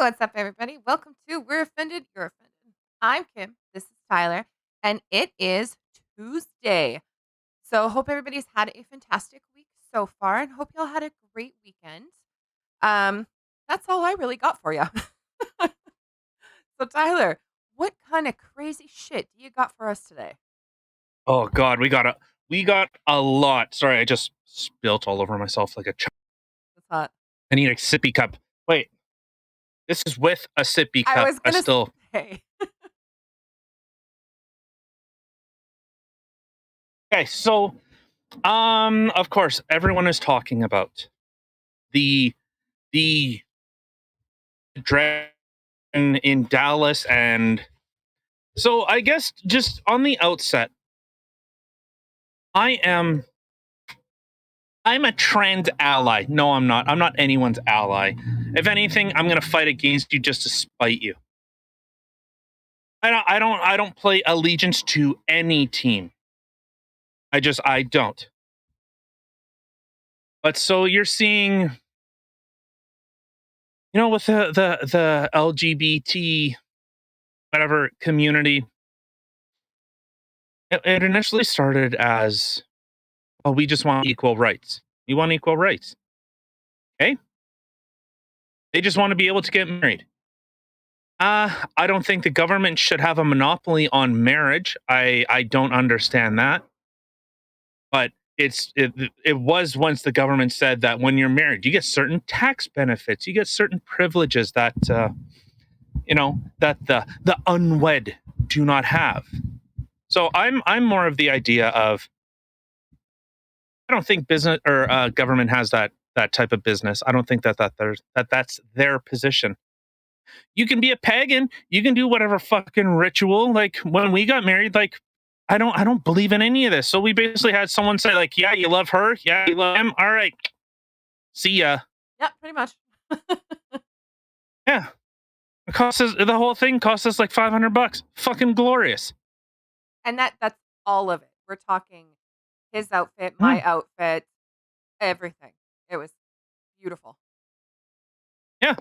what's up, everybody? Welcome to We're Offended, You're Offended. I'm Kim. This is Tyler, and it is Tuesday. So, hope everybody's had a fantastic week so far, and hope y'all had a great weekend. Um, that's all I really got for you. So, Tyler, what kind of crazy shit do you got for us today? Oh God, we got a lot. Sorry, I just spilt all over myself like a. What's hot? I need a sippy cup. Wait, this is with a sippy I cup. was I gonna still. say. Okay, so of course, everyone is talking about the the dragon in Dallas, and so I guess just on the outset, I am. I'm a trans ally. No, I'm not. I'm not anyone's ally. If anything, I'm gonna fight against you just to spite you. I don't play allegiance to any team. I don't. But so you're seeing, with the LGBT whatever community, it initially started as, oh, we just want equal rights. We want equal rights. Okay? They just want to be able to get married. I don't think the government should have a monopoly on marriage. I don't understand that. But it was once the government said that when you're married, you get certain tax benefits, you get certain privileges that that the unwed do not have. So I'm more of the idea of, I don't think business or government has that type of business. I don't think that's their position. You can be a pagan, you can do whatever fucking ritual. Like when we got married, like I don't believe in any of this. So we basically had someone say, like, yeah, you love her, yeah, you love him. All right. See ya. Yeah, pretty much. Yeah. The whole thing cost us like $500. Fucking glorious. And that's all of it. We're talking his outfit, Hmm. my outfit, everything. It was beautiful. Yeah.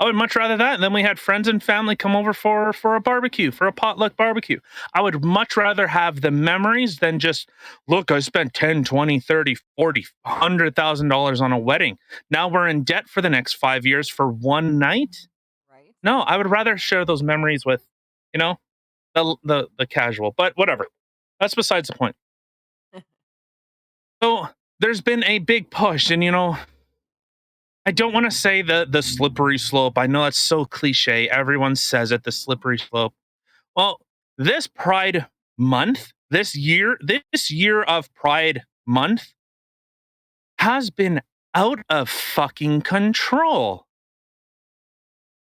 I would much rather that. And then we had friends and family come over for a barbecue, for a potluck barbecue. I would much rather have the memories than just, look, I spent 10, 20, 30, 40, $100,000 on a wedding. Now we're in debt for the next 5 years for one night. Right? No, I would rather share those memories with, you know, the casual, but whatever. That's besides the point. So there's been a big push, and I don't want to say the slippery slope. I know that's so cliche. Everyone says it, the slippery slope. Well, this Pride month, this year of Pride month has been out of fucking control.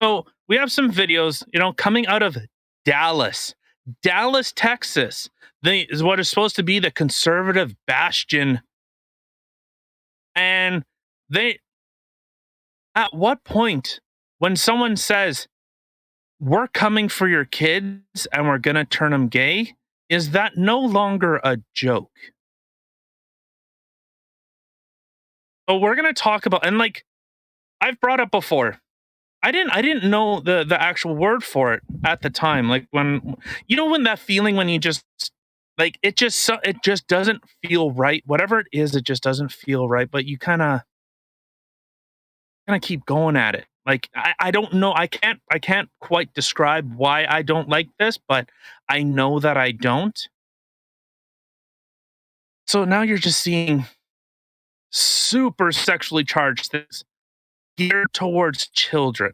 So we have some videos, coming out of Dallas, Texas. Is what is supposed to be the conservative bastion. And they, at what point, when someone says, we're coming for your kids and we're going to turn them gay, is that no longer a joke? So we're going to talk about, and like I've brought up before, I didn't know the actual word for it at the time. Like when that feeling when you just, like, it just doesn't feel right. Whatever it is, it just doesn't feel right. But you kind of keep going at it. Like I don't know. I can't quite describe why I don't like this, but I know that I don't. So now you're just seeing super sexually charged things geared towards children,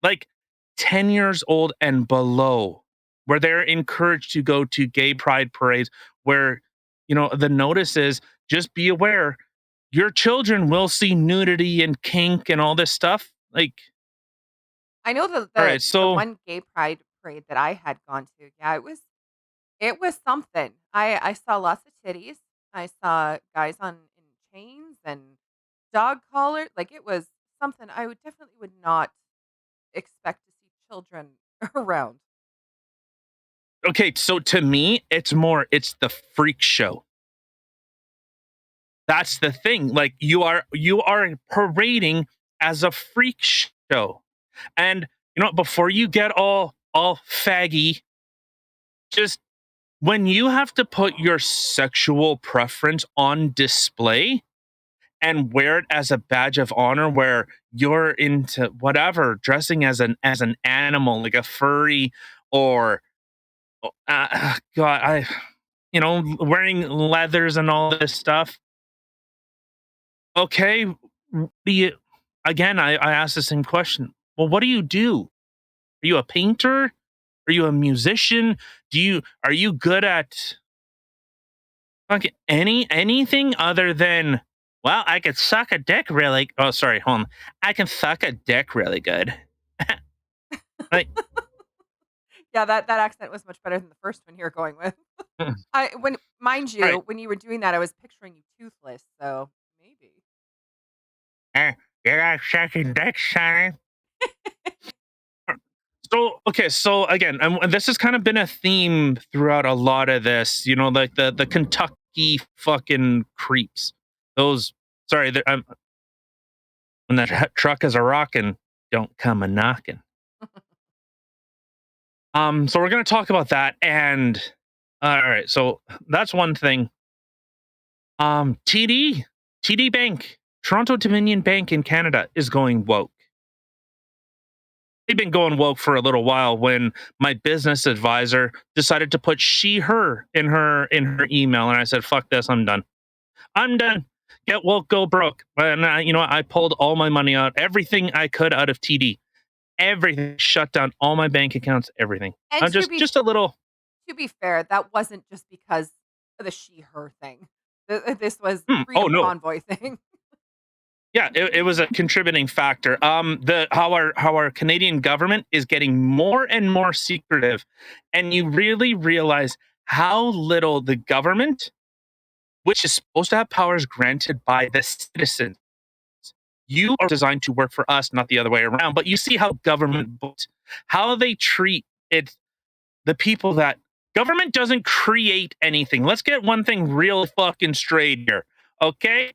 like 10 years old and below, where they're encouraged to go to gay pride parades where, the notice is, just be aware, your children will see nudity and kink and all this stuff. Like, I know the all the right, the so one gay pride parade that I had gone to. Yeah, it was something. I saw lots of titties. I saw guys on in chains and dog collar. Like it was something I would not expect to see children around. okay, so to me, it's the freak show. That's the thing. Like you are parading as a freak show. And you know, before you get all faggy, just when you have to put your sexual preference on display and wear it as a badge of honor where you're into whatever, dressing as an animal, like a furry or God, I you know, wearing leathers and all this stuff. Okay, do you again, I ask the same question. Well, what do you do? Are you a painter? Are you a musician? Are you good at anything other than well, I could suck a dick really oh sorry, hold on. I can suck a dick really good. Like Yeah, that accent was much better than the first one you were going with. mm, I when mind you, right. when you were doing that, I was picturing you toothless, so maybe. Eh, you got sucking dick, son. So okay, so again, and this has kind of been a theme throughout a lot of this. You know, like the Kentucky fucking creeps. Those sorry, when the truck is a rocking, don't come a knocking. So we're gonna talk about that, and all right, so that's one thing. TD Bank, Toronto Dominion Bank in Canada is going woke. They've been going woke for a little while when my business advisor decided to put she her in her email and I said fuck this, I'm done. I'm done. Get woke, go broke. And you know I pulled all my money out, everything I could out of TD. Everything shut down all my bank accounts, everything. And Just a little to be fair, that wasn't just because of the she her thing. This was oh freedom no. convoy thing. Yeah, it was a contributing factor. The how our Canadian government is getting more and more secretive, and you really realize how little the government, which is supposed to have powers granted by the citizens, you are designed to work for us, not the other way around. But you see how government votes, how they treat it, the people that government doesn't create anything. Let's get one thing real fucking straight here, okay?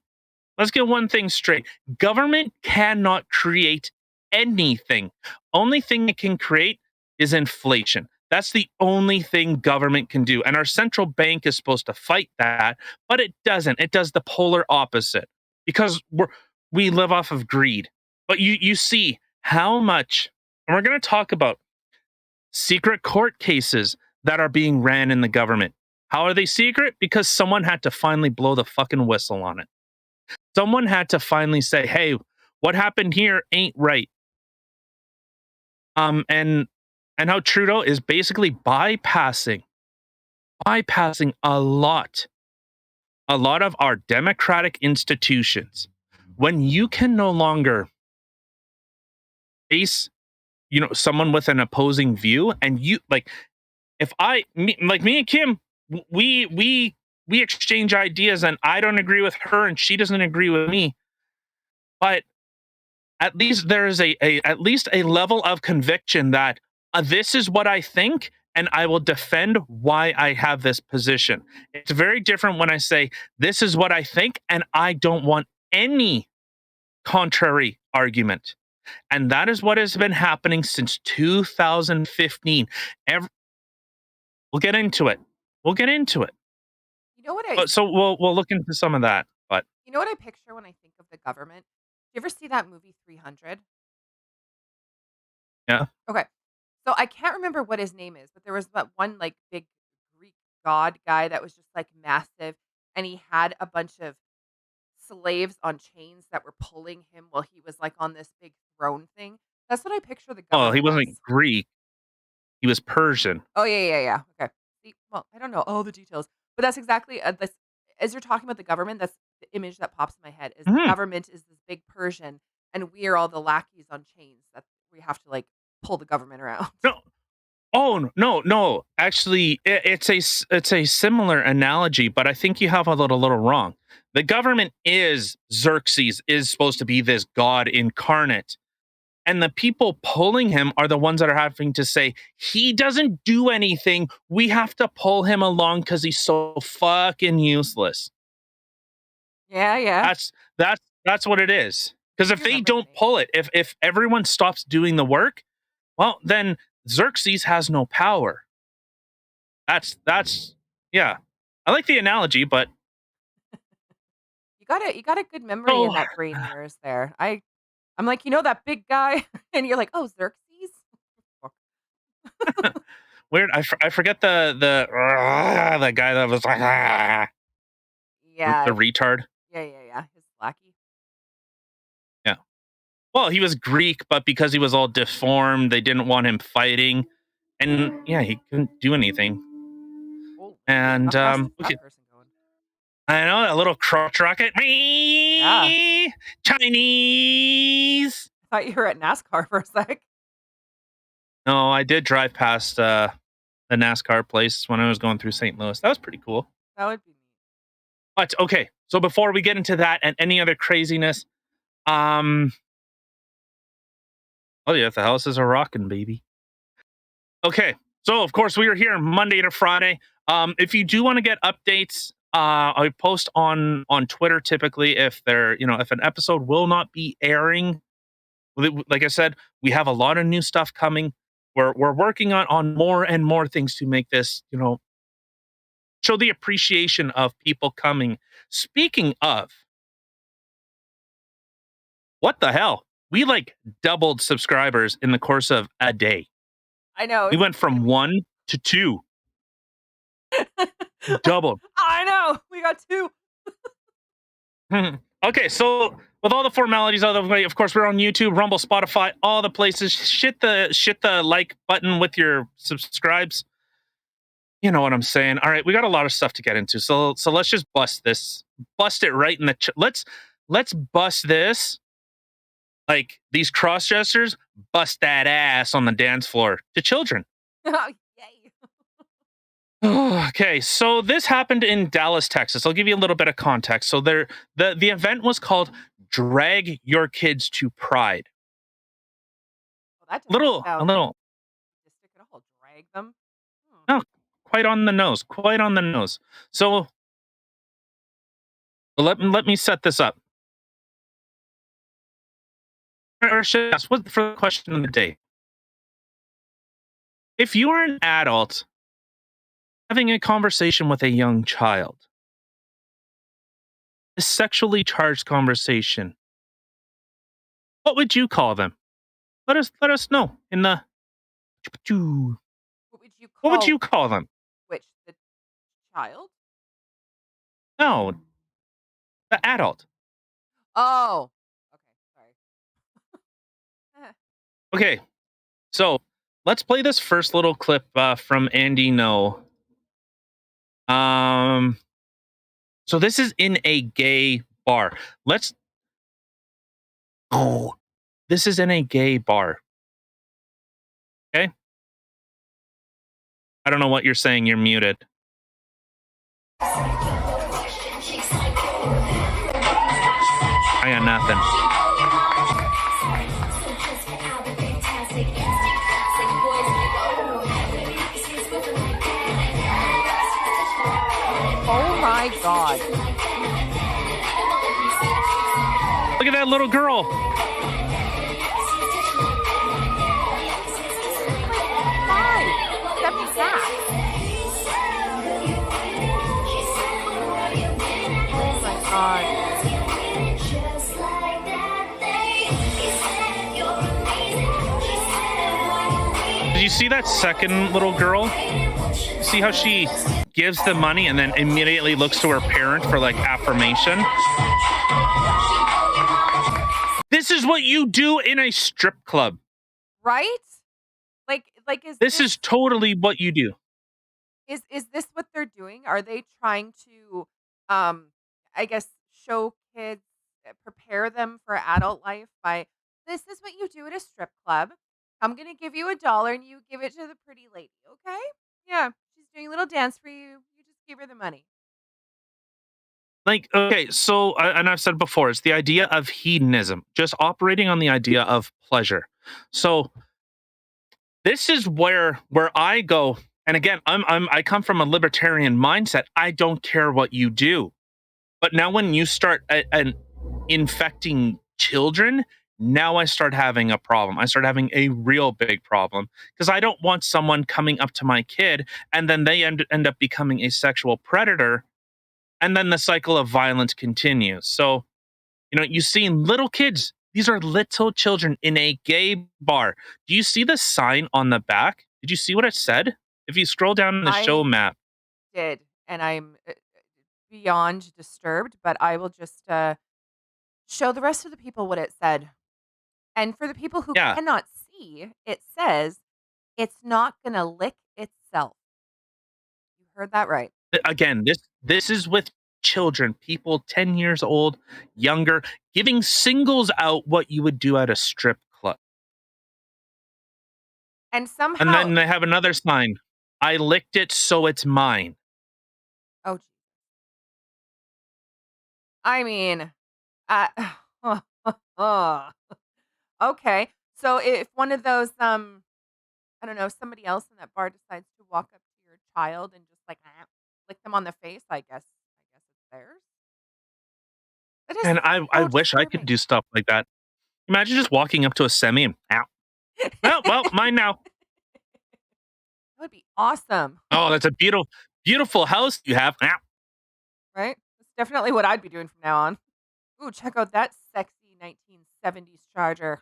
Let's get one thing straight. Government cannot create anything. Only thing it can create is inflation. That's the only thing government can do. And our central bank is supposed to fight that, but it doesn't. It does the polar opposite because we live off of greed. But you see how much, and we're going to talk about secret court cases that are being ran in the government. How are they secret? Because someone had to finally blow the fucking whistle on it. Someone had to finally say, "Hey, what happened here ain't right." Um, and and how Trudeau is basically bypassing a lot of our democratic institutions. When you can no longer face, you know, someone with an opposing view, and you like, if like me and Kim, we exchange ideas, and I don't agree with her, and she doesn't agree with me, but at least there is a at least a level of conviction that this is what I think and I will defend why I have this position. It's very different when I say this is what I think and I don't want any contrary argument. And that is what has been happening since 2015. Every, we'll get into it. We'll get into it. You know what I But so we'll look into some of that. But you know what I picture when I think of the government? Do you ever see that movie 300? yeah. Okay. So I can't remember what his name is, but there was that one like big Greek god guy that was just like massive and he had a bunch of slaves on chains that were pulling him while he was like on this big throne thing. That's what I picture the Oh, he government as. wasn't Greek. He was Persian. Oh yeah. Okay. See, well, I don't know all the details, but that's exactly this. As you're talking about the government, that's the image that pops in my head. Is the Mhm. government is this big Persian, and we are all the lackeys on chains that we have to like pull the government around. No, oh, no. Actually, it's a similar analogy, but I think you have a little wrong. The government is Xerxes is supposed to be this god incarnate, and the people pulling him are the ones that are having to say he doesn't do anything. We have to pull him along because he's so fucking useless. Yeah. That's what it is. Because I if they remember the don't name. pull it, if everyone stops doing the work, well, then Xerxes has no power. That's yeah. I like the analogy, but You got a good memory in oh, that brain of yours there. I'm like, "You know that big guy?" And you're like, "Oh, Xerxes?" Fuck. weird. I forget the guy that was like the Yeah. retard. Yeah. His lackey. Yeah. Well, he was Greek, but because he was all deformed, they didn't want him fighting, and yeah, he couldn't do anything. Holy, how And fast is that okay, person going? I know a little crotch rocket. Yeah. Me Chinese. I thought you were at NASCAR for a sec. No, I did drive past the NASCAR place when I was going through St. Louis. That was pretty cool. That would be neat. But okay, so before we get into that and any other craziness, um, oh yeah, the house is a rockin', baby. Okay, so of course we are here Monday to Friday. If you do want to get updates, I post on Twitter typically if if an episode will not be airing. Like I said, we have a lot of new stuff coming. We're working on more and more things to make this show the appreciation of people coming. Speaking of, what the hell? We like doubled subscribers in the course of a day. I know, We it's went from insane. 1 to 2, doubled. I know. We got 2. Okay, so with all the formalities out of the way, of course, we're on YouTube, Rumble, Spotify, all the places. Shit the like button with your subscribes. You know what I'm saying. All right, we got a lot of stuff to get into, so let's just bust it right in the. Let's bust this like these cross dressers bust that ass on the dance floor to children. Oh, yay. Okay, so this happened in Dallas, Texas. I'll give you a little bit of context. So the event was called "Drag Your Kids to Pride." Well, that doesn't A sound little, sadistic at all. Drag them? Hmm. no, quite on the nose, quite on the nose. So let me set this up. Or should I ask, what for the question of the day? If you are an adult having a conversation with a young child, a sexually charged conversation, what would you call them? Let us know in the. What would you What would call you call them? which? The child? No, the adult. Oh. Okay, sorry. Eh. Okay, so let's play this first little clip from Andy No. Um, so this is in a gay bar. Let's. Oh, this is in a gay bar. Okay, I don't know what you're saying. You're muted. I got nothing. Oh my god. Look at that little girl. Why? Step back. Oh my god. Did you see that second little girl? See how she gives the money and then immediately looks to her parent for like affirmation? This is what you do in a strip club. Right? Like is This this is totally what you do. is this what they're doing? Are they trying to um I guess show kids prepare them for adult life by this is what you do at a strip club. I'm going to give you $1 and you give it to the pretty lady, okay? Yeah, she's doing a little dance for you. You just give her the money. Like, okay, so, and I've said before, it's the idea of hedonism, just operating on the idea of pleasure. So, this is where I go, and again, I come from a libertarian mindset. I don't care what you do. But now when you start infecting children, now I start having a problem. I start having a real big problem because I don't want someone coming up to my kid and then they end up becoming a sexual predator. And then the cycle of violence continues. So, you see little kids. These are little children in a gay bar. Do you see the sign on the back? Did you see what it said? If you scroll down the show I map, did, and I'm beyond disturbed, but I will just show the rest of the people what it said. And for the people who yeah, cannot see, it says it's not going to lick itself. You heard that right. again, this is with children, people 10 years old, younger, giving singles out what you would do at a strip club. And And somehow, then they have another sign. I licked it, so it's mine. oh, I mean, uh, okay. So if one of those, I don't know, somebody else in that bar decides to walk up to your child and just like lick them on the face, I guess it's theirs. That is And I so wish I could disturbing. do stuff like that. Imagine just walking up to a semi and, ow. Oh, well, mine now. That would be awesome, Oh, that's a beautiful house you have. Ow. right? That's definitely what I'd be doing from now on. Ooh, check out that sexy 1970s Charger.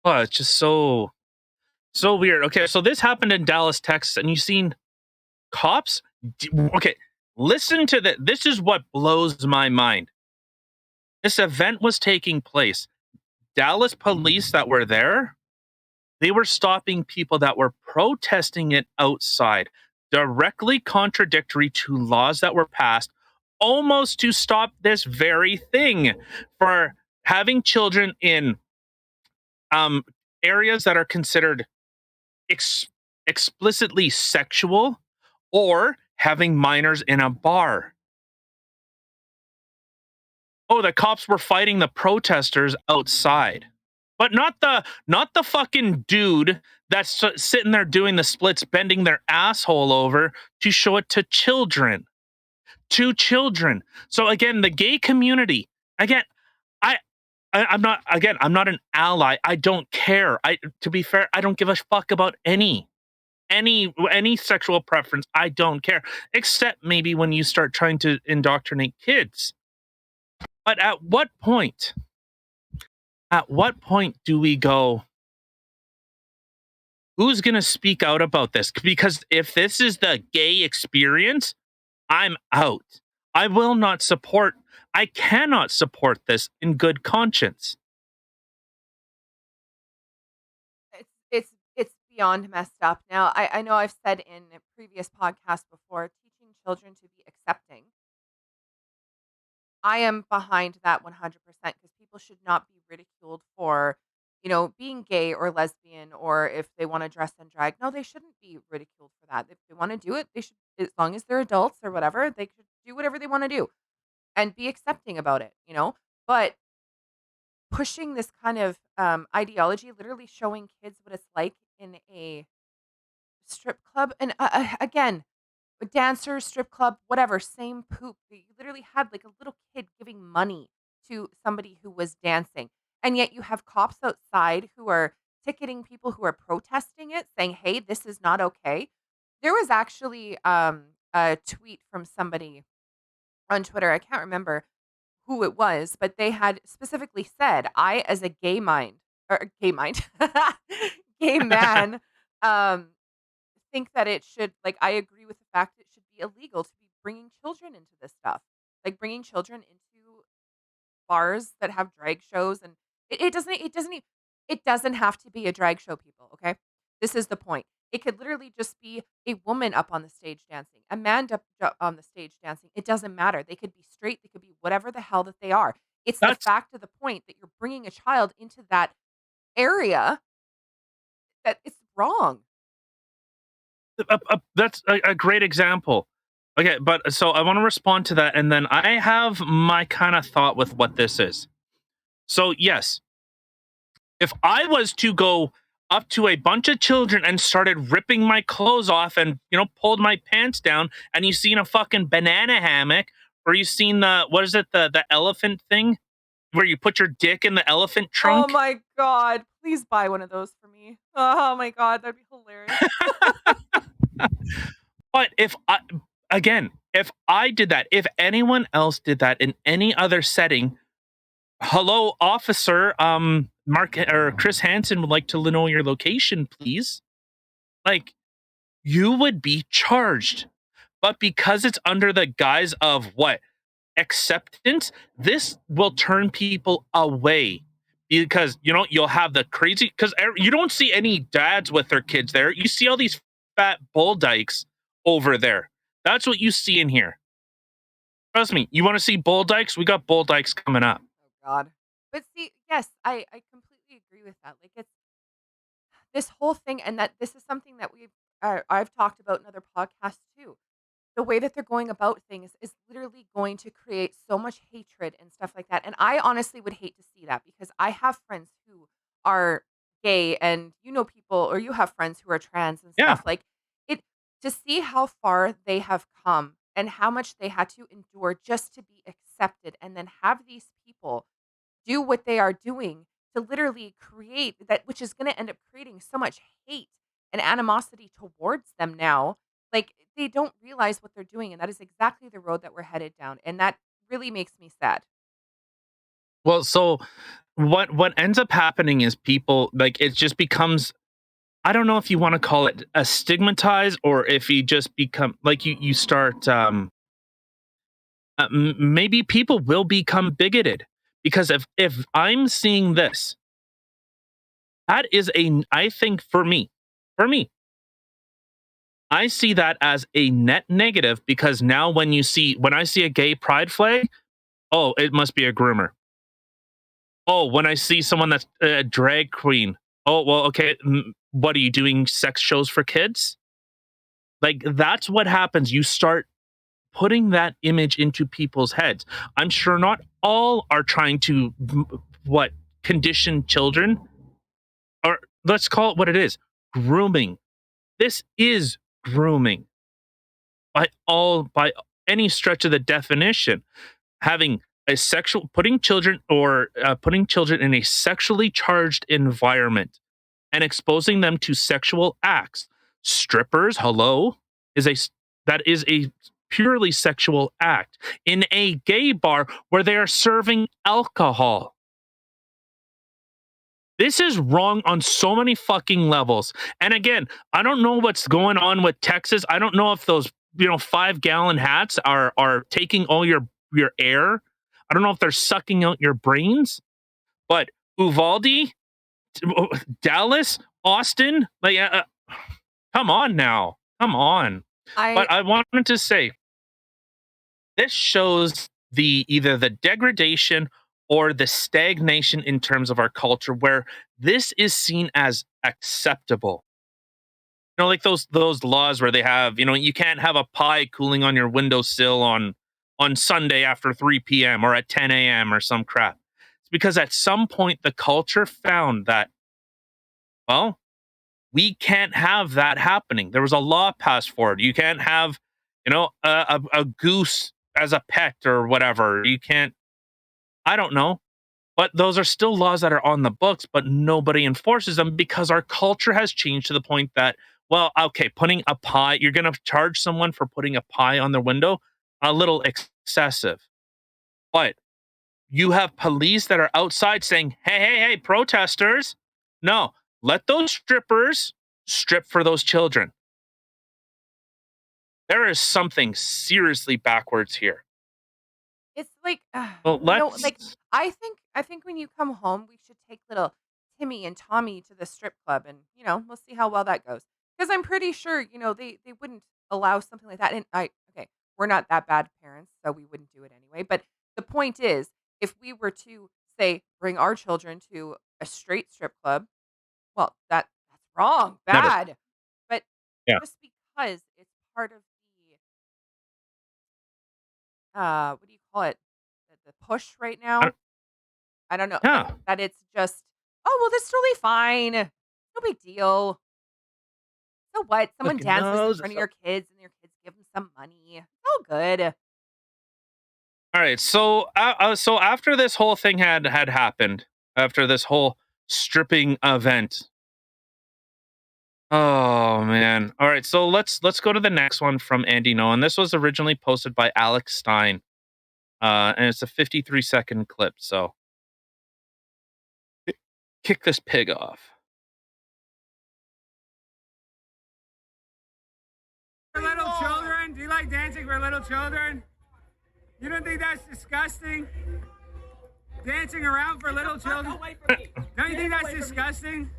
Oh, it's just so weird. Okay, so this happened in Dallas, Texas, and you've seen cops. Okay, listen to that. This is what blows my mind. This event was taking place. Dallas police that were there, they were stopping people that were protesting it outside, directly contradictory to laws that were passed, almost to stop this very thing for having children in um, areas that are considered ex- explicitly sexual or having minors in a bar. Oh, the cops were fighting the protesters outside. But not the fucking dude that's sitting there doing the splits, bending their asshole over to show it to children. To children. So again, the gay community. Again, I, I'm not an ally. I don't care. To be fair, I don't give a fuck about any sexual preference. I don't care. Except maybe when you start trying to indoctrinate kids. But at what point do we go, who's going to speak out about this? Because if this is the gay experience, I'm out. I will not support, I cannot support this in good conscience. It's beyond messed up. Now, I know I've said in a previous podcast before, teaching children to be accepting. I am behind that 100% because people should not be ridiculed for, being gay or lesbian or if they want to dress in drag. No, they shouldn't be ridiculed for that. If they want to do it, they should, as long as they're adults or whatever, they should do whatever they want to do and be accepting about it. But pushing this kind of ideology, literally showing kids what it's like in a strip club. And again, a dancer, strip club, whatever, same poop. You literally had like a little kid giving money to somebody who was dancing. And yet you have cops outside who are ticketing people who are protesting it, saying, hey, this is not okay. There was actually a tweet from somebody on Twitter. I can't remember who it was, but they had specifically said, I, as a gay mind, or gay mind, gay man, um, think that it should like I agree with the fact it should be illegal to be bringing children into this stuff. Like bringing children into bars that have drag shows and it doesn't have to be a drag show, people, okay? This is the point. It could literally just be a woman up on the stage dancing, a man up on the stage dancing. It doesn't matter. They could be straight, they could be whatever the hell that they are. It's the That's fact of the point that you're bringing a child into that area that it's wrong. that's a great example. Okay, but so I want to respond to that, and then I have my kind of thought with what this is. So yes, if I was to go up to a bunch of children and started ripping my clothes off and pulled my pants down, and you seen a fucking banana hammock, or you seen the what is it, the elephant thing? where you put your dick in the elephant Oh trunk. my god, please buy one of those for me. Oh my god, that'd be hilarious. But if I did that, if anyone else did that in any other setting, hello, officer, Mark or Chris Hansen would like to know your location, please. Like, you would be charged. But because it's under the guise of what? Acceptance, this will turn people away because you'll have the crazy because you don't see any dads with their kids there. You see all these fat bull dykes over there. That's what you see in here. Trust me, you want to see bull dykes? We got bull dykes coming up. Oh god. But see, yes, I completely agree with that. Like, it's this whole thing, and that this is something that I've talked about in other podcasts too. The way that they're going about things is literally going to create so much hatred and stuff like that. And I honestly would hate to see that because I have friends who are gay, and people, or you have friends who are trans and Yeah. stuff. Like, it, to see how far they have come and how much they had to endure just to be accepted, and then have these people do what they are doing to literally create that, which is going to end up creating so much hate and animosity towards them now. Like, they don't realize what they're doing, and that is exactly the road that we're headed down, and that really makes me sad. Well, so what ends up happening is people like it just becomes I don't know if you want to call it a stigmatize or if you just become like you start maybe people will become bigoted because if I'm seeing this, that is a I think for me, I see that as a net negative because now when I see a gay pride flag, oh, it must be a groomer. Oh, when I see someone that's a drag queen, oh well, okay, what are you doing? Sex shows for kids? Like that's what happens. You start putting that image into people's heads. I'm sure not all are trying to what condition children, or let's call it what it is, grooming. This is grooming by any stretch of the definition. Having a sexual putting children in a sexually charged environment and exposing them to sexual acts. Strippers, hello, is a that is a purely sexual act in a gay bar where they are serving alcohol. This is wrong on so many fucking levels. And again, I don't know what's going on with Texas. I don't know if those 5-gallon hats are taking all your air. I don't know if they're sucking out your brains. But Uvalde, Dallas, Austin, like come on now. Come on. I But I wanted to say this shows the either the degradation or the stagnation in terms of our culture where this is seen as acceptable. Like those laws where they have, you can't have a pie cooling on your windowsill on Sunday after 3 p.m. or at 10 a.m. or some crap. It's because at some point the culture found that, well, we can't have that happening. There was a law passed for it. You can't have, a goose as a pet or whatever. You can't, I don't know. But those are still laws that are on the books, but nobody enforces them because our culture has changed to the point that, well, okay, putting a pie, you're going to charge someone for putting a pie on their window, a little excessive. But you have police that are outside saying, hey, hey, hey, protesters, no, let those strippers strip for those children. There is something seriously backwards here. It's like, Well, like, let's I think when you come home, we should take little Timmy and Tommy to the strip club, and we'll see how well that goes. Because I'm pretty sure they wouldn't allow something like that. And okay, we're not that bad parents, so we wouldn't do it anyway. But the point is, if we were to say bring our children to a straight strip club, well, that's wrong, never. bad. But Yeah. just because it's part of the what do you call it? The push right I now. don't- I don't know that yeah. that it's just, "Oh, well, that's totally fine. No big deal. So what? Someone Fucking dances in knows. front of your kids and your kids give them some money. It's all good." All right, so after this whole thing had happened, after this whole stripping event, oh man. All right, so let's go to the next one from Andy No, and this was originally posted by Alex Stein, and it's a 53-second clip. So kick this pig off. For little children? Do you like dancing for little children? You don't think that's disgusting? Dancing around for little children? Don't you think that's disgusting?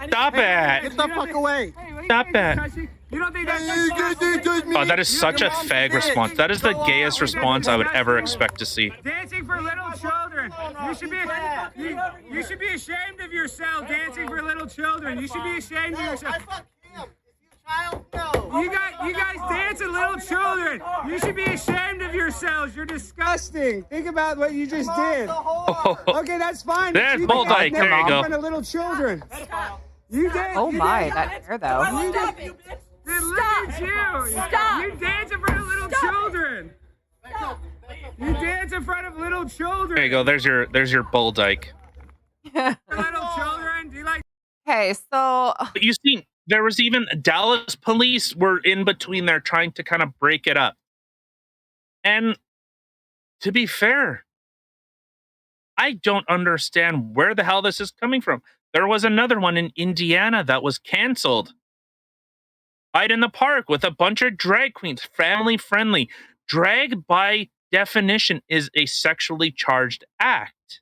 Stop it! Get the fuck away! Stop it! You don't think that's disgusting? Oh, that is such a fag response. That is the gayest response I would ever expect to see. Dancing for little children. You should be ashamed of yourself dancing for little children. You should be ashamed of yourself. You guys dance at little children. You should be ashamed of yourselves. You're disgusting. Think about what you just did. Okay, that's fine. There's Bull Dyke. There you go. In front of little children. You dance. Oh my, that hair though. Stop it. Look at you. Stop. You dance in front of little children. You dance in front of little children. There you go. There's your Bull Dyke. Little children. Do you like? Okay, so But you see, there was even Dallas police were in between there trying to kind of break it up. And to be fair, I don't understand where the hell this is coming from. There was another one in Indiana that was canceled. Right in the park with a bunch of drag queens, family friendly. Drag, by definition, is a sexually charged act.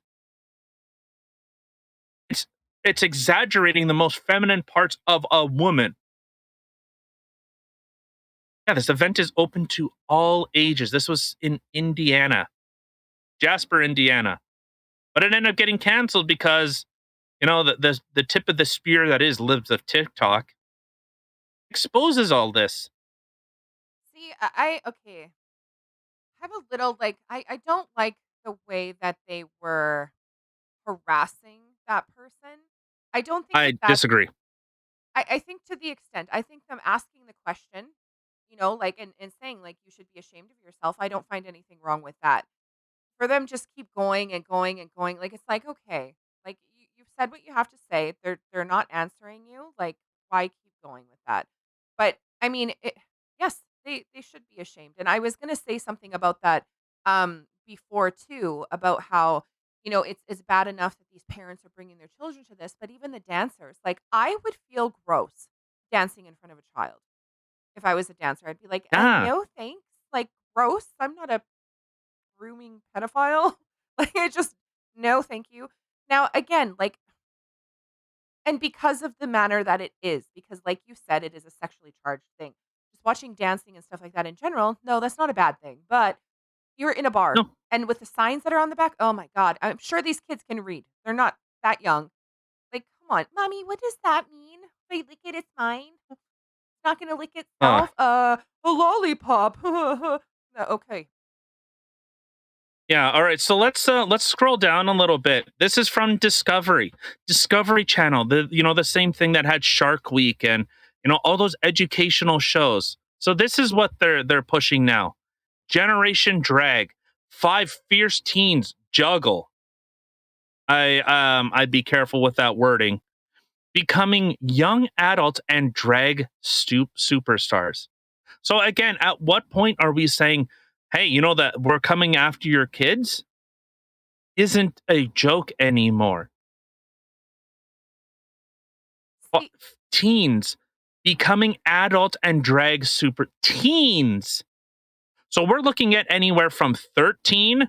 It's exaggerating the most feminine parts of a woman. Yeah, this event is open to all ages. This was in Indiana, Jasper, Indiana. But it ended up getting canceled because, you know, the tip of the spear that is Libs of TikTok exposes all this. see, I okay. I have a little like I don't like the way that they were harassing that person. I don't think I that that's disagree. I think to the extent, I think them asking the question, you know, like and saying like you should be ashamed of yourself. I don't find anything wrong with that. For them just keep going and going and going, like, it's like, okay, like, you've said what you have to say. They're not answering you. Like, why keep going with that? But I mean, yes, they should be ashamed. And I was gonna say something about that before too, about how it's bad enough that these parents are bringing their children to this, but even the dancers, like, I would feel gross dancing in front of a child if I was a dancer. I'd be like, Yeah. no, thanks. Like, gross. I'm not a grooming pedophile. Like, I just no, thank you. Now, again, like, and because of the manner that it is, because like you said, it is a sexually charged thing. Just watching dancing and stuff like that in general, no, that's not a bad thing. But you're in a bar No. and with the signs that are on the back, oh my God, I'm sure these kids can read. They're not that young. Like, come on, mommy, what does that mean? Wait, lick it, it's mine. It's not gonna lick Uh, itself. A lollipop. No, okay. yeah. All right. So let's scroll down a little bit. This is from Discovery Channel. The same thing that had Shark Week and all those educational shows. So this is what they're pushing now. Generation Drag. 5 fierce teens juggle. I'd be careful with that wording. Becoming young adults and drag superstars. So again, at what point are we saying, hey, that we're coming after your kids isn't a joke anymore? See, Teens becoming adult and drag super teens. So we're looking at anywhere from 13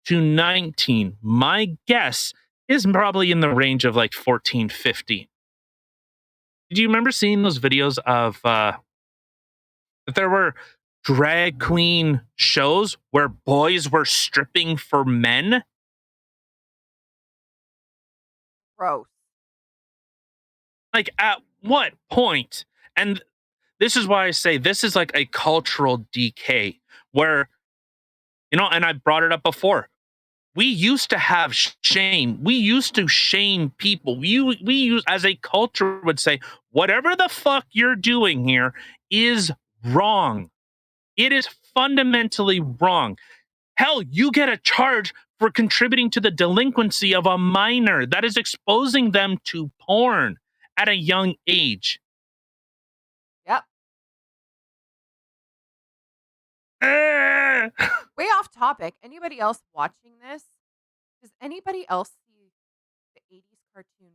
to 19. My guess is probably in the range of like 14, 15. Do you remember seeing those videos of that there were drag queen shows where boys were stripping for men? gross. Like, at what point? And this is why I say this is like a cultural decay where, and I brought it up before. We used to have shame. We used to shame people. We use, as a culture, would say, whatever the fuck you're doing here is wrong. It is fundamentally wrong. Hell, you get a charge for contributing to the delinquency of a minor. That is exposing them to porn at a young age. Yep. Eh. Way off topic. Anybody else watching this? Does anybody else see the 80s cartoon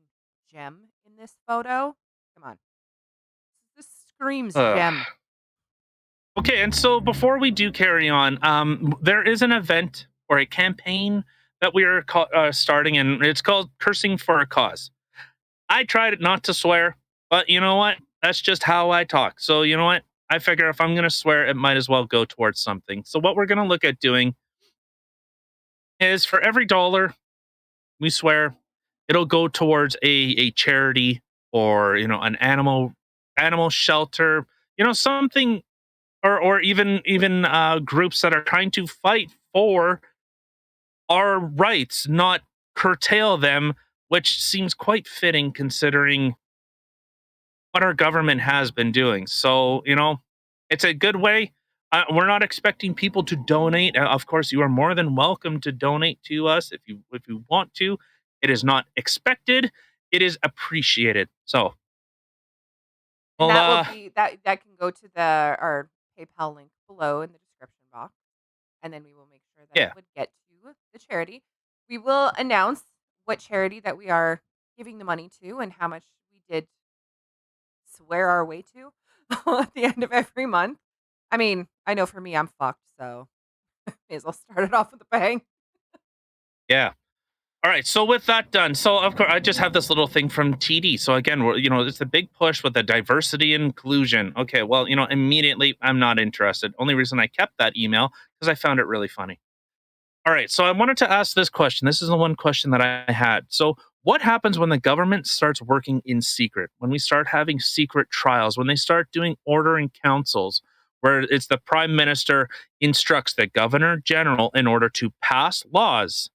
Gem in this photo? Come on. This screams Ugh. Gem. Okay, and so before we do carry on, there is an event or a campaign that we are starting, and it's called Cursing for a Cause. I tried not to swear, but you know what? That's just how I talk. So you know what? I figure if I'm going to swear, it might as well go towards something. So what we're going to look at doing is for every dollar we swear, it'll go towards a charity or an animal shelter, something, or even groups that are trying to fight for our rights, not curtail them, which seems quite fitting considering what our government has been doing. So, it's a good way. We're not expecting people to donate. Of course, you are more than welcome to donate to us if you want to. It is not expected. It is appreciated. So, And well, that will be that can go to our PayPal link below in the description box. And then we will make sure that it yeah, would get to the charity. We will announce what charity that we are giving the money to and how much we did swear our way to at the end of every month. I mean, I know for me, I'm fucked, so may as well start it off with a bang. yeah. All right. So with that done, so of course I just have this little thing from TD. So again, it's a big push with the diversity inclusion. Okay. Well, immediately I'm not interested. Only reason I kept that email because I found it really funny. All right. So I wanted to ask this question. This is the one question that I had. So what happens when the government starts working in secret? When we start having secret trials? When they start doing ordering councils? Where it's the prime minister instructs the governor general in order to pass laws.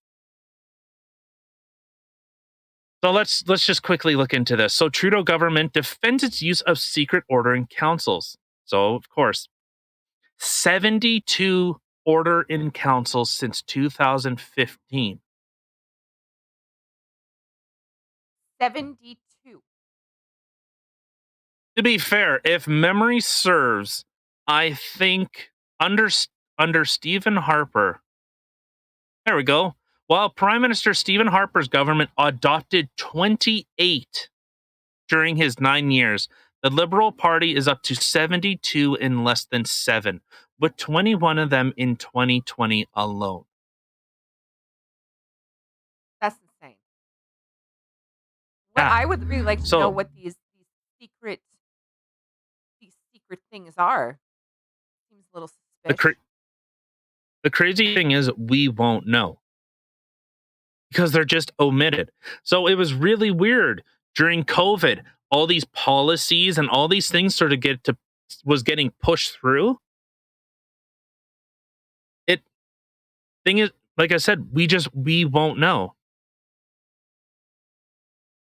So let's just quickly look into this. So Trudeau government defends its use of secret ordering councils. So of course, 72 order in councils since 2015. 72. To be fair, if memory serves, I think under Stephen Harper. There we go. While Prime Minister Stephen Harper's government adopted 28 during his 9 years, the Liberal Party is up to 72 in less than 7, with 21 of them in 2020 alone. That's insane. What Yeah. I would really like to know So what secret these secret things are. Seems a little the suspicious. the crazy thing is we won't know because they're just omitted. So it was really weird during COVID. All these policies and all these things sort of was getting pushed through. It thing is, like I said, we won't know.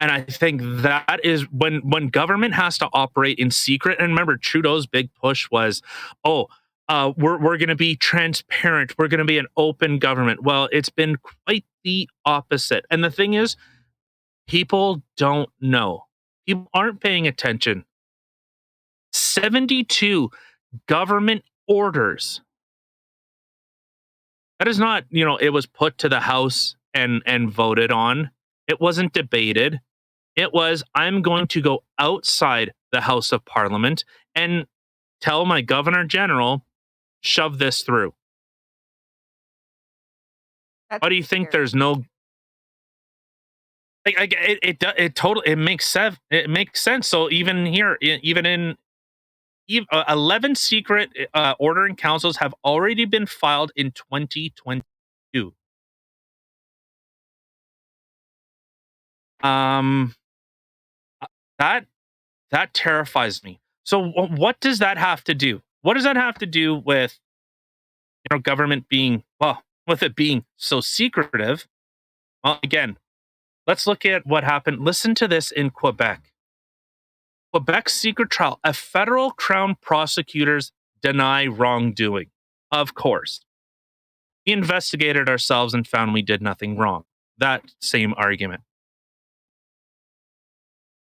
And I think that is when government has to operate in secret. And remember, Trudeau's big push was, we're going to be transparent. We're going to be an open government. Well, it's been quite the opposite. And the thing is, people don't know. People aren't paying attention. 72 government orders. That is not, it was put to the House and voted on. It wasn't debated. It was, I'm going to go outside the House of Parliament and tell my Governor General, shove this through. That's Why do you think scary. there's no it totally it makes sense. It makes sense. So even here, even in 11 secret ordering councils have already been filed in 2022. Um, that that terrifies me. So what does that have to do? What does that have to do with government being with it being so secretive? Well, again, let's look at what happened. Listen to this in Quebec. Quebec's secret trial. A federal crown prosecutors deny wrongdoing. Of course. We investigated ourselves and found we did nothing wrong. That same argument.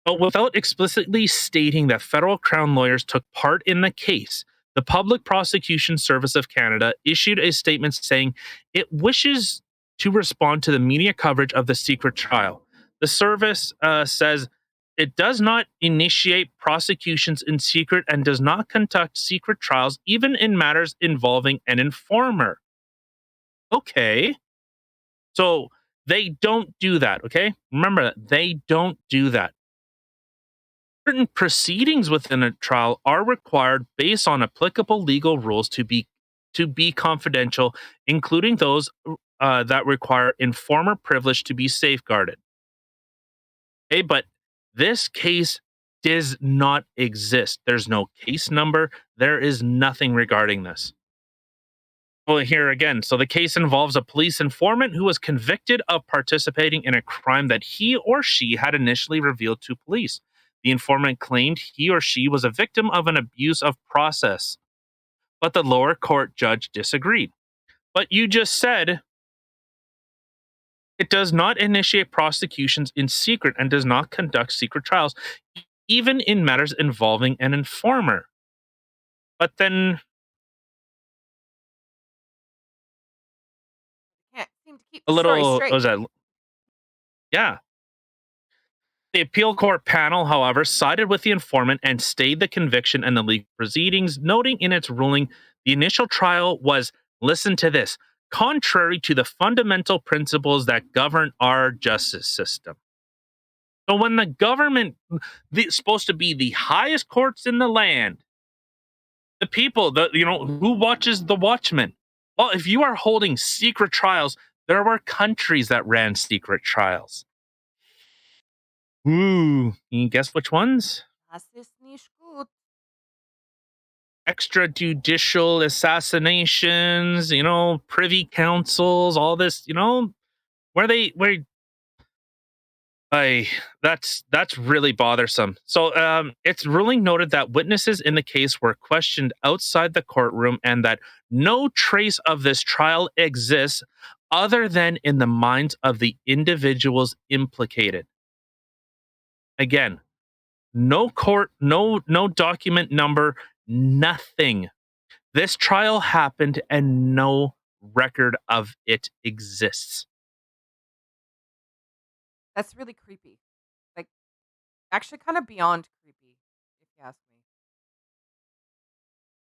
But without explicitly stating that federal Crown lawyers took part in the case, the Public Prosecution Service of Canada issued a statement saying it wishes to respond to the media coverage of the secret trial. The service says it does not initiate prosecutions in secret and does not conduct secret trials, even in matters involving an informer. Okay. So they don't do that. Okay. Remember that they don't do that. Certain proceedings within a trial are required based on applicable legal rules to be confidential, including those that require informer privilege to be safeguarded. Okay, but this case does not exist. There's no case number. There is nothing regarding this. Well, here again. So the case involves a police informant who was convicted of participating in a crime that he or she had initially revealed to police. The informant claimed he or she was a victim of an abuse of process, but the lower court judge disagreed. But you just said it does not initiate prosecutions in secret and does not conduct secret trials, even in matters involving an informer. But then, Can't seem to keep a the story little, what straight. was that? Yeah. The appeal court panel, however, sided with the informant and stayed the conviction and the legal proceedings, noting in its ruling the initial trial was, listen to this, contrary to the fundamental principles that govern our justice system. So when the government supposed to be the highest courts in the land, the people, who watches the watchmen? Well, if you are holding secret trials, there were countries that ran secret trials. Ooh, can you guess which ones? Das ist nicht gut. Extrajudicial assassinations, privy councils, all this, where I that's really bothersome. So its ruling noted that witnesses in the case were questioned outside the courtroom and that no trace of this trial exists other than in the minds of the individuals implicated. Again, no court, no document number, nothing. This trial happened and no record of it exists. That's really creepy. Like, actually kind of beyond creepy, if you ask me.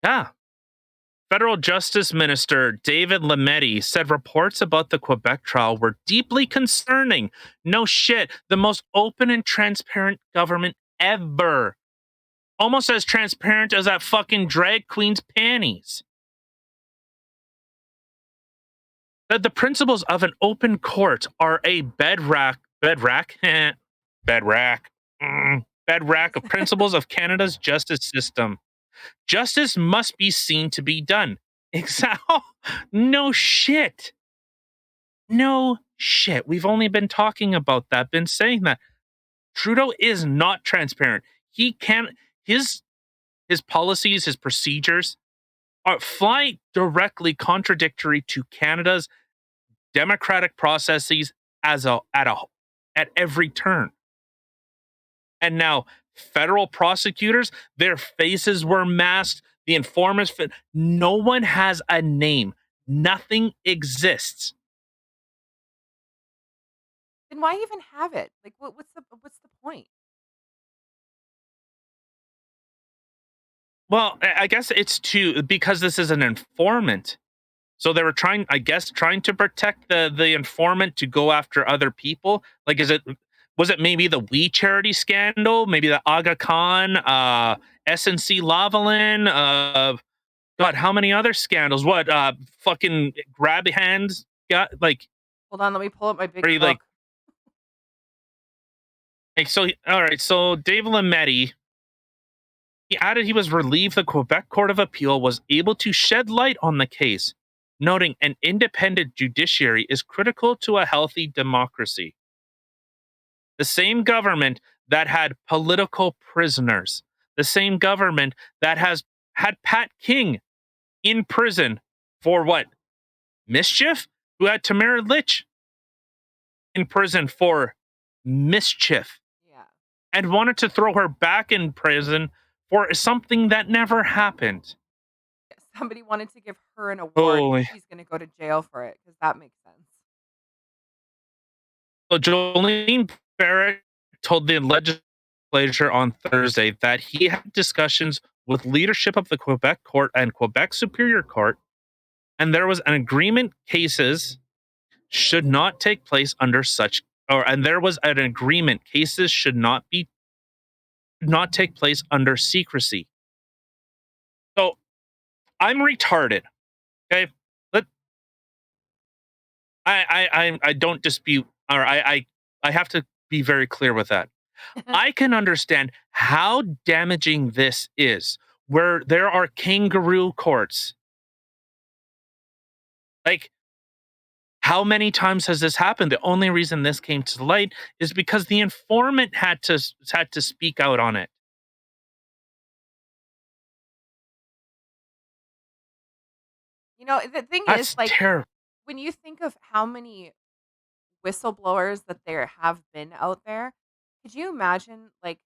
Yeah. Federal Justice Minister David Lametti said reports about the Quebec trial were deeply concerning. No shit. The most open and transparent government ever. Almost as transparent as that fucking drag queen's panties. That the principles of an open court are a bedrock of principles of Canada's justice system. Justice must be seen to be done. Exactly. No shit. No shit. We've only been talking about that, been saying that. Trudeau is not transparent. He can't, his policies, his procedures are fly directly contradictory to Canada's democratic processes at every turn. And now federal prosecutors, their faces were masked. The informers, no one has a name. Nothing exists. Then why even have it? Like, what's the point? Well, I guess it's because this is an informant. So they were trying to protect the informant to go after other people. Like, was it maybe the We Charity scandal? Maybe the Aga Khan, SNC Lavalin, God, how many other scandals? What, fucking grab hands? Got like, Hold on, let me pull up my big are you book. all right. So Dave Lametti, he added he was relieved the Quebec Court of Appeal was able to shed light on the case, noting an independent judiciary is critical to a healthy democracy. The same government that had political prisoners, the same government that has had Pat King in prison for what? Mischief, who had Tamara Litch in prison for mischief Yeah. and wanted to throw her back in prison for something that never happened. Somebody wanted to give her an award, and Holy. she's gonna go to jail for it because that makes sense. So Jolene Barrett told the legislature on Thursday that he had discussions with leadership of the Quebec court and Quebec Superior Court, and there was an agreement cases should not take place under such or and there was an agreement cases should not take place under secrecy. So I'm retarded. Okay. Let I don't dispute or I have to be very clear with that. I can understand how damaging this is, where there are kangaroo courts. Like, how many times has this happened? The only reason this came to light is because the informant had to speak out on it. The thing is, That's like, terrible. when you think of how many whistleblowers that there have been out there, could you imagine, like,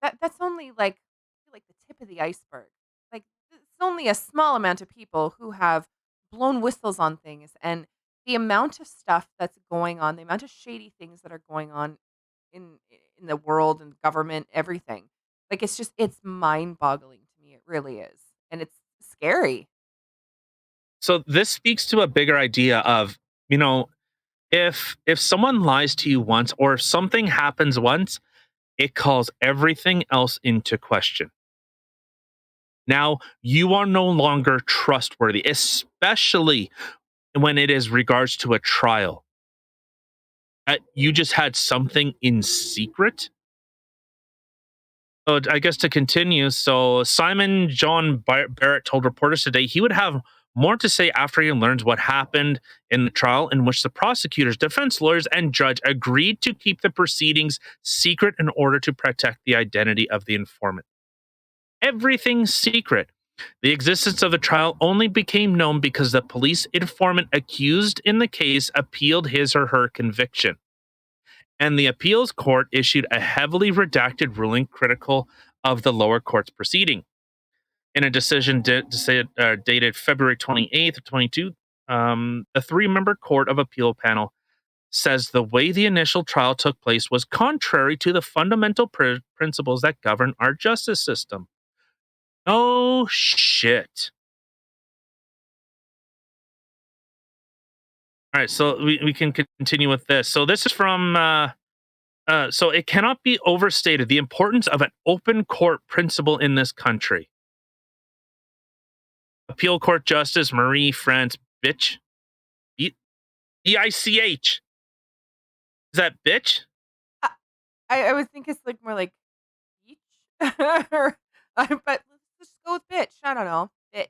that's only, like, I feel like the tip of the iceberg. Like, it's only a small amount of people who have blown whistles on things, and the amount of stuff that's going on, the amount of shady things that are going on in in the world and government, everything. Like, it's mind-boggling to me, it really is, and it's scary. So this speaks to a bigger idea of, you know, if someone lies to you once or if something happens once, it calls everything else into question. Now you are no longer trustworthy, especially when it is regards to a trial. You just had something in secret. So I guess to continue, so Simon John Barrett told reporters today he would have more to say after he learns what happened in the trial in which the prosecutors, defense lawyers, and judge agreed to keep the proceedings secret in order to protect the identity of the informant. Everything's secret. The existence of the trial only became known because the police informant accused in the case appealed his or her conviction, and the appeals court issued a heavily redacted ruling critical of the lower court's proceeding. In a decision dated February 28th, 22, the three-member court of appeal panel says the way the initial trial took place was contrary to the fundamental principles that govern our justice system. Oh, shit. All right, so we can continue with this. So this is from so it cannot be overstated the importance of an open court principle in this country. Appeal Court Justice Marie France Bitch. EICH. Is that bitch? I I would think it's, like, more like beach, or but let's just go with bitch. I don't know. Bitch.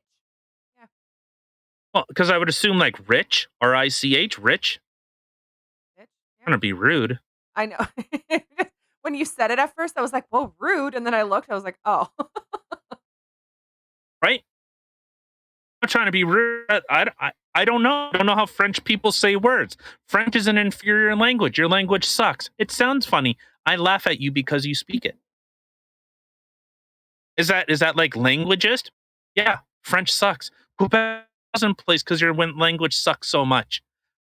Yeah, Well, because I would assume like rich, RICH, rich. bitch. I'm Yeah. gonna be rude, I know. When you said it at first, I was like, "Whoa, rude," and then I looked, I was like, "Oh." right? I'm not trying to be rude. I don't know. I don't know how French people say words. French is an inferior language. Your language sucks. It sounds funny. I laugh at you because you speak it. Is that like languageist? Yeah, French sucks. Quebec doesn't place because your language sucks so much,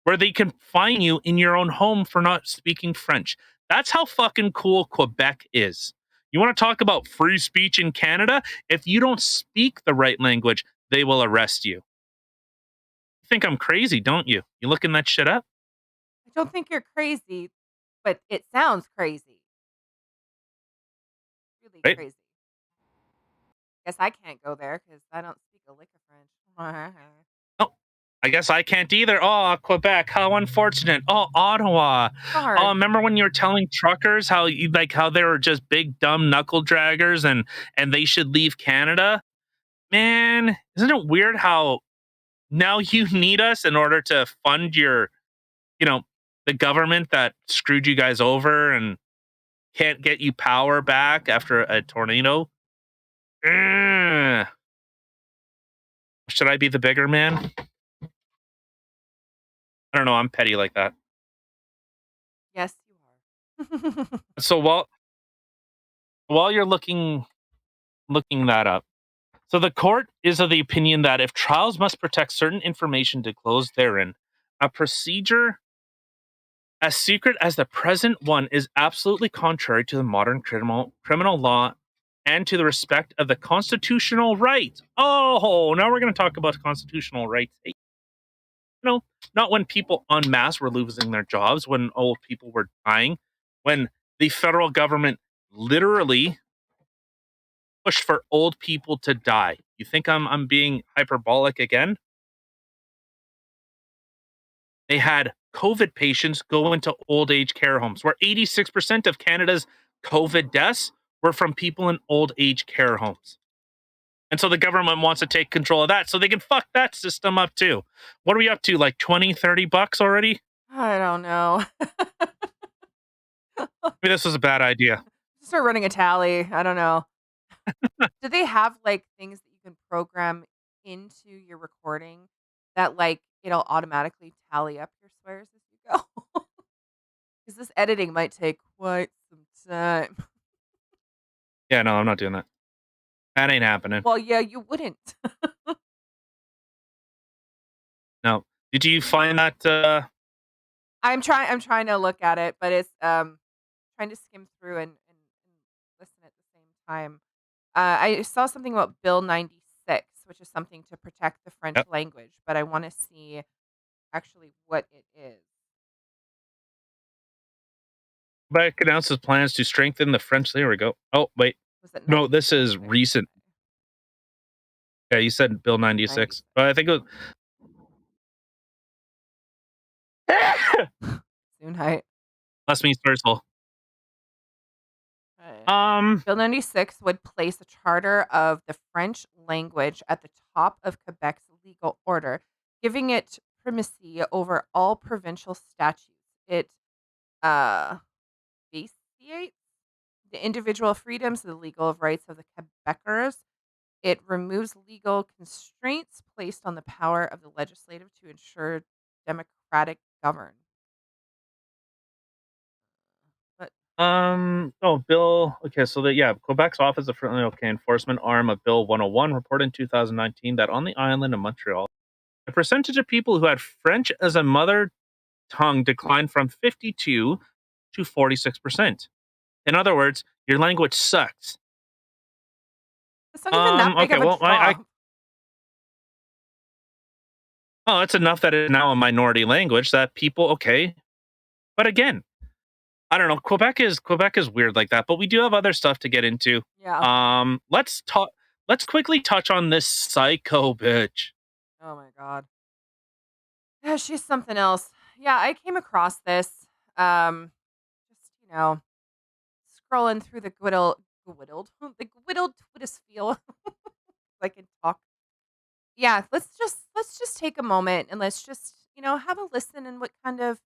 where they can fine you in your own home for not speaking French. That's how fucking cool Quebec is. You want to talk about free speech in Canada? If you don't speak the right language, they will arrest you. You think I'm crazy, don't you? You looking that shit up? I don't think you're crazy, but it sounds crazy. Really Right? crazy. Guess I can't go there because I don't speak a lick of French. Oh, I guess I can't either. Oh, Quebec, how unfortunate. Oh, Ottawa. Oh, Hard. remember when you were telling truckers how they were just big dumb knuckle draggers and they should leave Canada? Man, isn't it weird how now you need us in order to fund your, you know, the government that screwed you guys over and can't get you power back after a tornado? Ugh. Should I be the bigger man? I don't know. I'm petty like that. Yes, you are. So while you're looking that up, so the court is of the opinion that if trials must protect certain information disclosed therein, a procedure as secret as the present one is absolutely contrary to the modern criminal law and to the respect of the constitutional right. Oh, now we're going to talk about constitutional rights. No, not when people en masse were losing their jobs, when old people were dying, when the federal government literally pushed for old people to die. You think I'm being hyperbolic again? They had COVID patients go into old age care homes, where 86% of Canada's COVID deaths were from people in old age care homes. And so the government wants to take control of that so they can fuck that system up too. What are we up to? Like 20, $30 already? I don't know. Maybe this was a bad idea. Start running a tally. I don't know. Do they have like things that you can program into your recording that like it'll automatically tally up your swears as you go? Because this editing might take quite some time. Yeah, no, I'm not doing that. That ain't happening. Well, yeah, you wouldn't. No. Did you find that I'm trying to look at it, but it's trying to skim through and listen at the same time. I saw something about Bill 96, which is something to protect the French yep. language, but I want to see actually what it is. Quebec announces plans to strengthen the French. There we go. Oh, wait. Was it No, this is 96? recent. Yeah, you said Bill 96. But I think it was Soon height. Bless me, Thursday. Bill 96 would place a charter of the French language at the top of Quebec's legal order, giving it primacy over all provincial statutes. It vitiates the individual freedoms, the legal rights of the Quebecers. It removes legal constraints placed on the power of the legislative to ensure democratic govern. Bill. Okay, so Quebec's Office of Enforcement arm of Bill 101 reported in 2019 that on the island of Montreal, the percentage of people who had French as a mother tongue declined from 52 to 46%. In other words, your language sucks. It's not even that big of a drop. Oh, it's enough that it's now a minority language that people okay. But again, I don't know. Quebec is weird like that, but we do have other stuff to get into. Yeah. Let's quickly touch on this psycho bitch. Oh my god. Yeah, she's something else. Yeah, I came across this. Just scrolling through the the Twitter feel. I can talk. Yeah, let's just take a moment and let's just have a listen and what kind of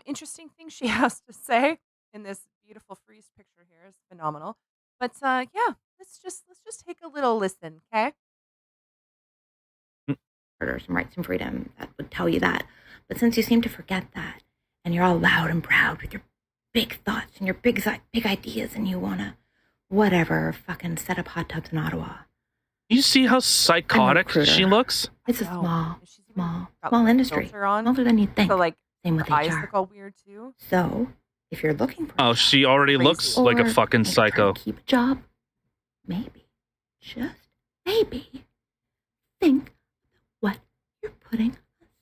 interesting things she has to say in this beautiful freeze picture here is phenomenal. But yeah, let's just take a little listen, okay? Some rights and freedom that would tell you that. But since you seem to forget that, and you're all loud and proud with your big thoughts and your big ideas, and you wanna whatever fucking set up hot tubs in Ottawa. You see how psychotic she looks? It's a small industry, smaller than you'd think. So like, same with eyes HR. look all weird too. So if you're looking for, she already looks like a fucking psycho. Keep a job, maybe, just maybe, think what you're putting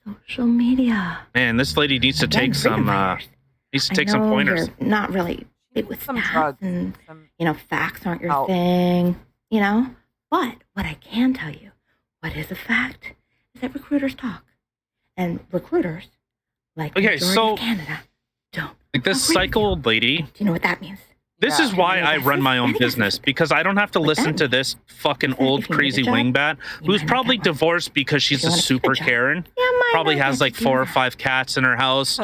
on social media. Man, this lady needs to take some pointers. You're not really big with some stats drugs and some facts aren't your thing, But what I can tell you, what is a fact, is that recruiters talk, and recruiters, like the majority of Canada, don't. Like this psycho old lady. Do you know what that means? This is why I run my own business, because I don't have to listen to this fucking old crazy wingbat who's probably divorced because she's a super Karen. Probably has like 4 or 5 cats in her house.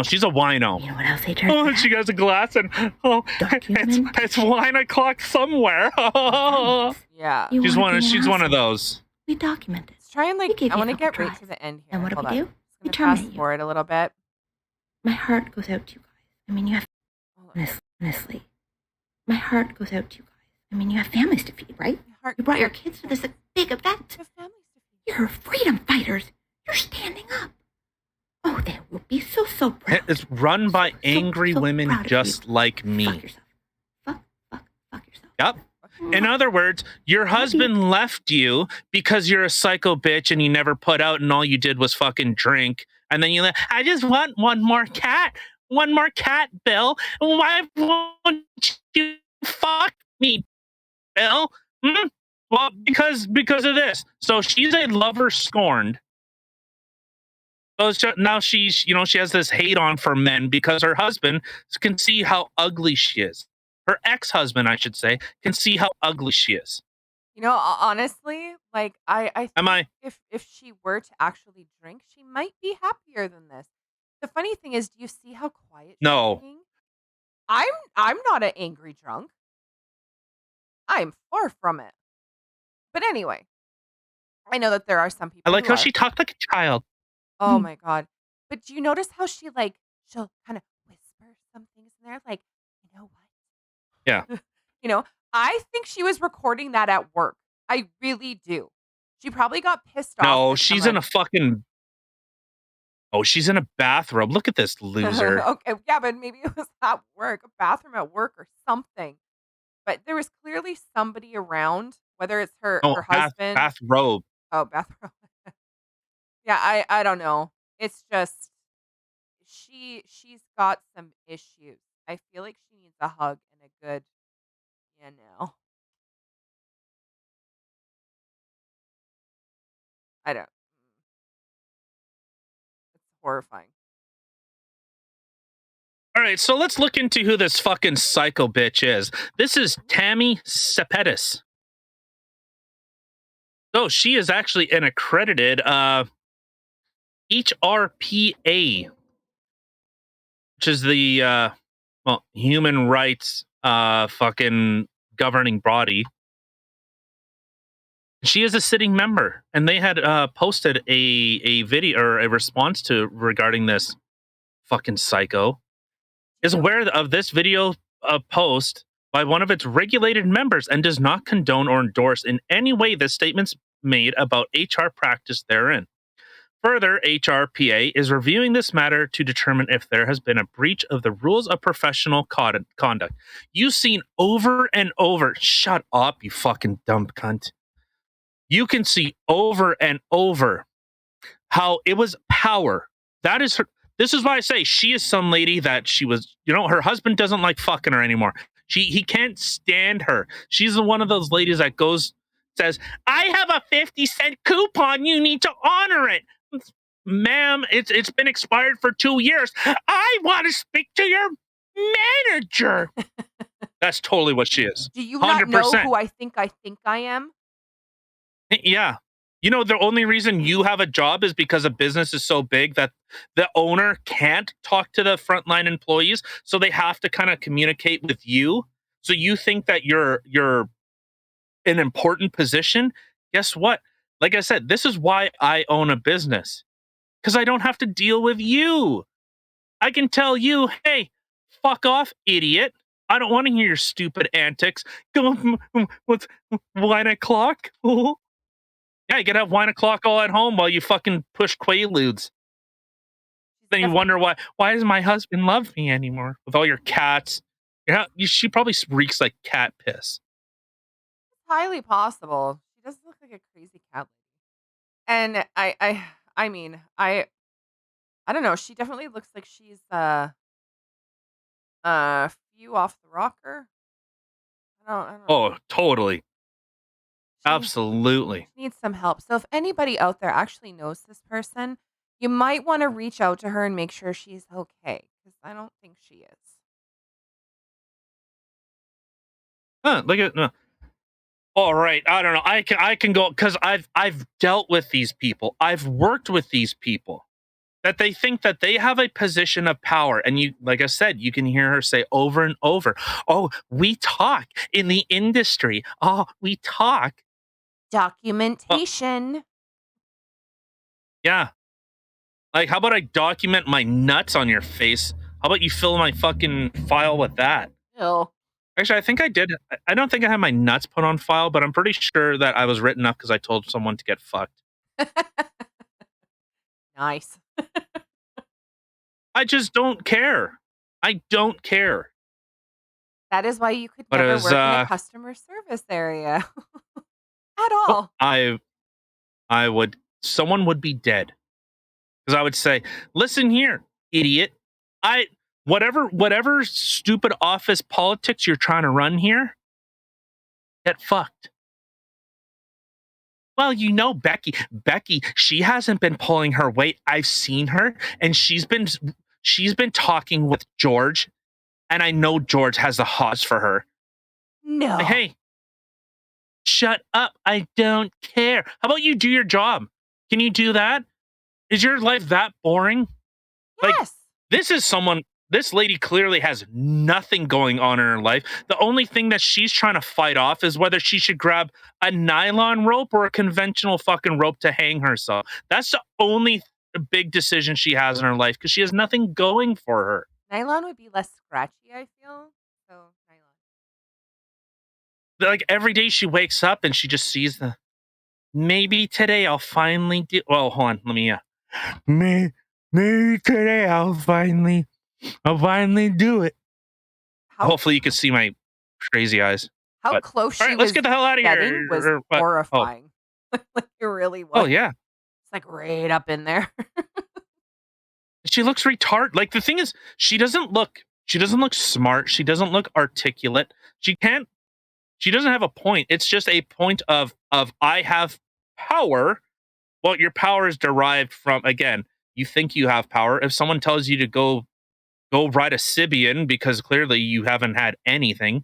She's a wino. You know what else HR she has a glass and it's wine o'clock somewhere. Yeah. She's one of those. We document it. Let's try and I want to get right to the end here. And what do we do? gonna terminate fast you. forward a little bit. My heart goes out to you guys. I mean, you have, Hold on. honestly, my heart goes out to you guys. I mean, you have families to feed, right? My heart You brought your goes kids to this big event. to families to feed. You're freedom fighters. You're standing up. Oh, they will be so proud. It's run by angry women proud of just you. like Fuck me. yourself. Fuck yourself. Yep. In other words, your husband left you because you're a psycho bitch and you never put out and all you did was fucking drink. And then I just want one more cat. One more cat, Bill. Why won't you fuck me, Bill? Hmm? Well, because of this. So she's a lover scorned. So now she's, she has this hate on for men because her husband can see how ugly she is. Her ex-husband, I should say, can see how ugly she is. Honestly, like I Am think I? if she were to actually drink, she might be happier than this. The funny thing is, do you see how quiet she's No. being? I'm not an angry drunk. I'm far from it. But anyway, I know that there are some I people like who how are. she talked like a child. Oh my god. But do you notice how she'll kind of whisper some things in there like, "You know what?" Yeah. I think she was recording that at work. I really do. She probably got pissed off No, that she's in a fucking. Oh, she's in a bathrobe. Look at this loser. Okay, yeah, but maybe it was at work, a bathroom at work or something. But there was clearly somebody around, whether it's Oh, her husband. bathrobe. Oh, bathroom. Yeah, I don't know. It's just she's got some issues. I feel like she needs a hug and a good, you know. I don't. It's horrifying. All right, so let's look into who this fucking psycho bitch is. This is Tammy Sepetys. So she is actually an accredited HRPA, which is the human rights fucking governing body. She is a sitting member, and they had posted a video or a response to regarding this fucking psycho. Is aware of this video post by one of its regulated members and does not condone or endorse in any way the statements made about HR practice therein. Further, HRPA is reviewing this matter to determine if there has been a breach of the rules of professional conduct. You've seen over and over. Shut up, you fucking dumb cunt. You can see over and over how it was power. That is her. This is why I say she is some lady that she was, her husband doesn't like fucking her anymore. He can't stand her. She's one of those ladies that says, I have a 50-cent coupon. You need to honor it. Ma'am, it's been expired for 2 years. I want to speak to your manager. That's totally what she is. Do you not 100%. know who I think I am? Yeah. The only reason you have a job is because a business is so big that the owner can't talk to the frontline employees. So they have to kind of communicate with you. So you think that you're an important position. Guess what? Like I said, this is why I own a business. Because I don't have to deal with you. I can tell you, hey, fuck off, idiot. I don't want to hear your stupid antics. Go with wine o'clock. Yeah, you can have wine o'clock all at home while you fucking push Quaaludes. Then you wonder why does my husband love me anymore with all your cats? She probably reeks like cat piss. It's highly possible. She does look like a crazy cat lady. And I mean, I don't know. She definitely looks like she's few off the rocker. I don't know. Oh, totally. Absolutely. She needs some help. So if anybody out there actually knows this person, you might want to reach out to her and make sure she's okay, because I don't think she is. Look at. All right, I don't know. I can go because I've dealt with these people. I've worked with these people that they think that they have a position of power, and you, like I said, you can hear her say over and over, "Oh, we talk in the industry. Oh, we talk." Documentation. Yeah. Like, how about I document my nuts on your face? How about you fill my fucking file with that? Ew. Actually, I think I did. I don't think I had my nuts put on file, but I'm pretty sure that I was written up because I told someone to get fucked. Nice. I just don't care. I don't care. That is why you could But it never was, work in a customer service area at all. I would, someone would be dead because I would say, listen here, idiot. Whatever stupid office politics you're trying to run here, get fucked. Well, Becky, she hasn't been pulling her weight. I've seen her, and she's been talking with George, and I know George has the hots for her. Like, No. hey, shut up. I don't care. How about you do your job? Can you do that? Is your life that boring? Like, Yes. this lady clearly has nothing going on in her life. The only thing that she's trying to fight off is whether she should grab a nylon rope or a conventional fucking rope to hang herself. That's the only big decision she has in her life because she has nothing going for her. Nylon would be less scratchy, I feel. So nylon. Like every day she wakes up and she just sees the maybe today I'll finally do. Well, hold on, let me. Maybe today I'll finally do it. How Hopefully you can see my crazy eyes. how But close all she right, let's was get the hell out of getting was here. horrifying. Like, it really Oh was. yeah, It's like right up in there. she looks retarded. Like the thing is, she doesn't look smart. She doesn't look articulate. She can't. She doesn't have a point. It's just a point of I have power. Well, your power is derived from, again, you think you have power. If someone tells you to go ride a Sibian because clearly you haven't had anything,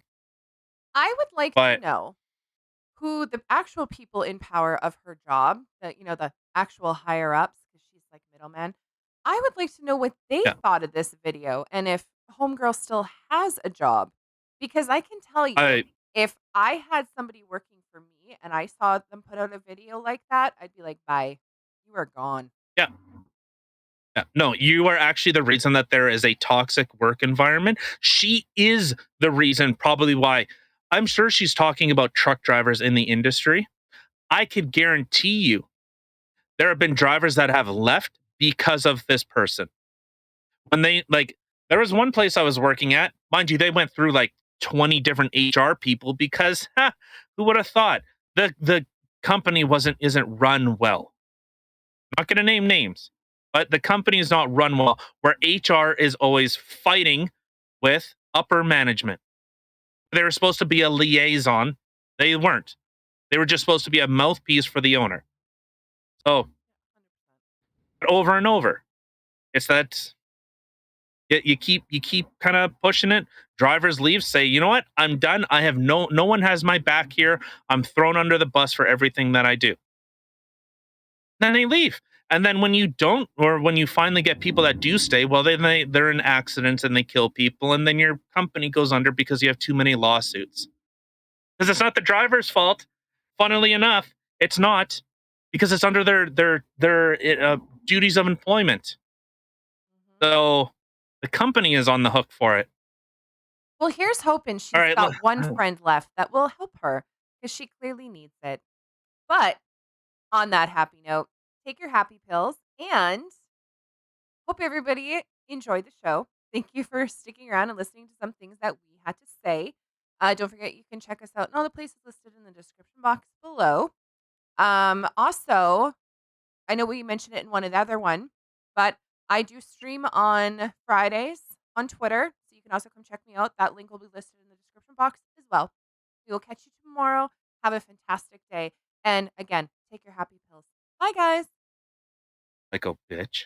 I would like to but know who the actual people in power of her job, the actual higher ups, because she's like middleman. I would like to know what they yeah, thought of this video and if Homegirl still has a job. Because I can tell you, I if I had somebody working for me and I saw them put out a video like that, I'd be like, bye, you are gone. yeah. Yeah. No, you are actually the reason that there is a toxic work environment. She is the reason, probably why. I'm sure she's talking about truck drivers in the industry. I could guarantee you there have been drivers that have left because of this person. When there was one place I was working at, mind you, they went through like 20 different HR people because who would have thought the company isn't run well. Not going to name names, but the company is not run well, where HR is always fighting with upper management. They were supposed to be a liaison. They weren't. They were just supposed to be a mouthpiece for the owner. So over and over, it's that you keep kind of pushing it. Drivers leave, say, you know what, I'm done. I have no one has my back here. I'm thrown under the bus for everything that I do. Then they leave. And then when you don't, or when you finally get people that do stay, well, then they're in accidents and they kill people, and then your company goes under because you have too many lawsuits. Because it's not the driver's fault. Funnily enough, it's not, because it's under their duties of employment. Mhm. So the company is on the hook for it. Well, here's hoping All she's right, got one friend left that will help her because she clearly needs it. But on that happy note, take your happy pills and hope everybody enjoyed the show. Thank you for sticking around and listening to some things that we had to say. Don't forget, you can check us out in all the places listed in the description box below. Also, I know we mentioned it in one other one, but I do stream on Fridays on Twitter, so you can also come check me out. That link will be listed in the description box as well. We will catch you tomorrow. Have a fantastic day. And again, take your happy pills. Bye, guys. like a bitch.